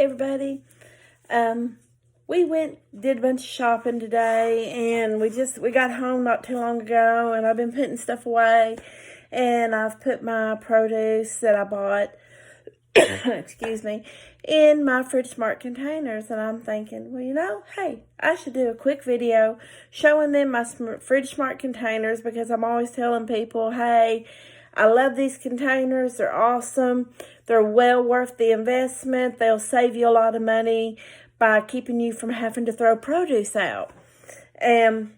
Hey everybody. We did a bunch of shopping today, and we got home not too long ago, and I've been putting stuff away, and I've put my produce that I bought, excuse me, in my FridgeSmart containers, and I'm thinking, well, hey, I should do a quick video showing them my FridgeSmart containers, because I'm always telling people, hey, I love these containers. They're awesome. They're well worth the investment. They'll save you a lot of money by keeping you from having to throw produce out. And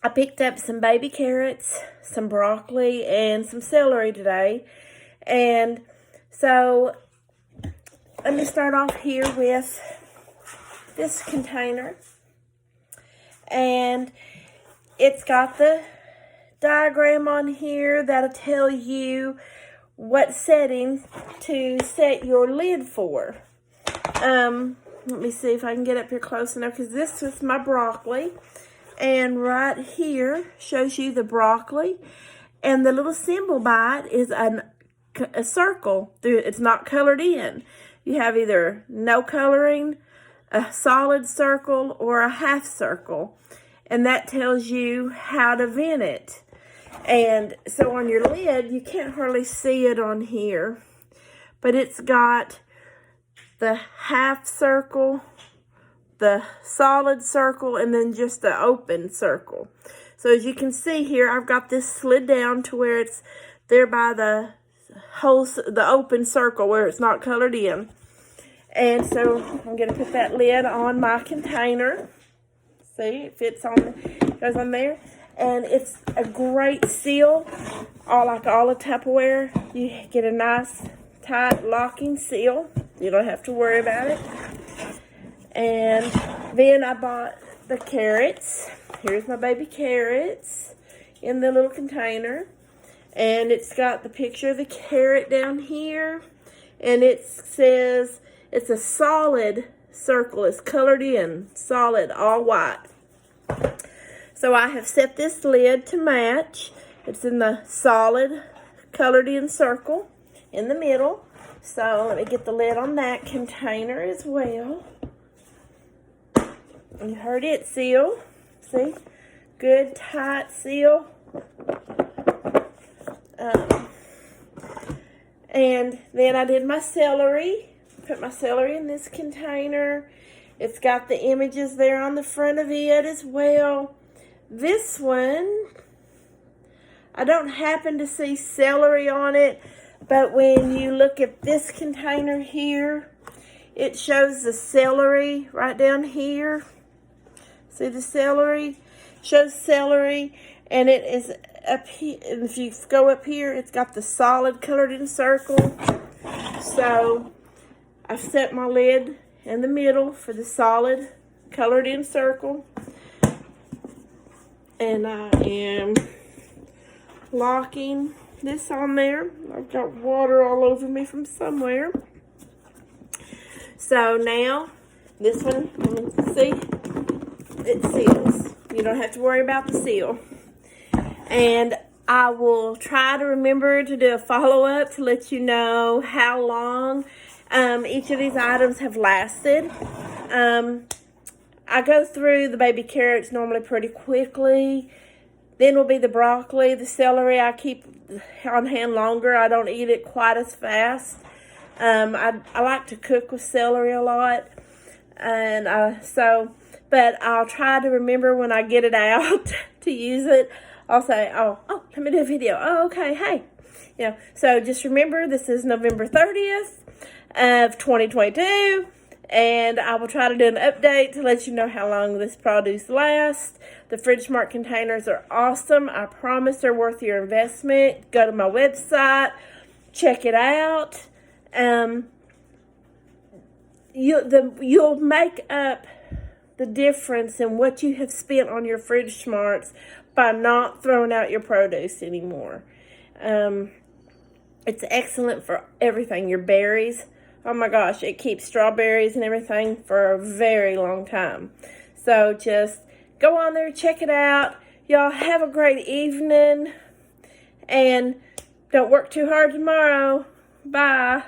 I picked up some baby carrots, some broccoli, and some celery today. And so let me start off here with this container. And it's got the diagram on here that'll tell you what setting to set your lid for. Let me see if I can get up here close enough, because this is my broccoli, and right here shows you the broccoli, and the little symbol by it is a circle. It's not colored in. You have either no coloring, a solid circle, or a half circle, and that tells you how to vent it. And so on your lid, you can't hardly see it on here, but it's got the half circle, the solid circle, and then just the open circle. So as you can see here, I've got this slid down to where it's there by the open circle where it's not colored in. And so I'm going to put that lid on my container. See, it fits on, goes on there. And it's a great seal, like all the Tupperware. You get a nice, tight, locking seal. You don't have to worry about it. And then I bought the carrots. Here's my baby carrots in the little container. And it's got the picture of the carrot down here. And it says it's a solid circle. It's colored in, solid, all white. So I have set this lid to match. It's in the solid colored in circle in the middle. So let me get the lid on that container as well. You heard it seal. See? Good tight seal. And then I did my celery. Put my celery in this container. It's got the images there on the front of it as well. This one, I don't happen to see celery on it, but when you look at this container here, it shows the celery right down here. See the celery? It shows celery, and it is up here. If you go up here, it's got the solid colored in circle. So I've set my lid in the middle for the solid colored in circle. And I am locking this on there. I've got water all over me from somewhere. So now, this one, see, it seals. You don't have to worry about the seal. And I will try to remember to do a follow-up to let you know how long each of these items have lasted. I go through the baby carrots normally pretty quickly. Then will be the broccoli. The celery I keep on hand longer. I don't eat it quite as fast. I like to cook with celery a lot. And but I'll try to remember when I get it out to use it. I'll say, oh, let me do a video. Oh, okay, hey. So just remember, this is November 30th of 2022. And I will try to do an update to let you know how long this produce lasts. The FridgeSmart containers are awesome. I promise they're worth your investment. Go to my website. Check it out. You'll make up the difference in what you have spent on your FridgeSmarts by not throwing out your produce anymore. It's excellent for everything. Your berries. Oh my gosh, it keeps strawberries and everything for a very long time. So just go on there, check it out. Y'all have a great evening. And don't work too hard tomorrow. Bye.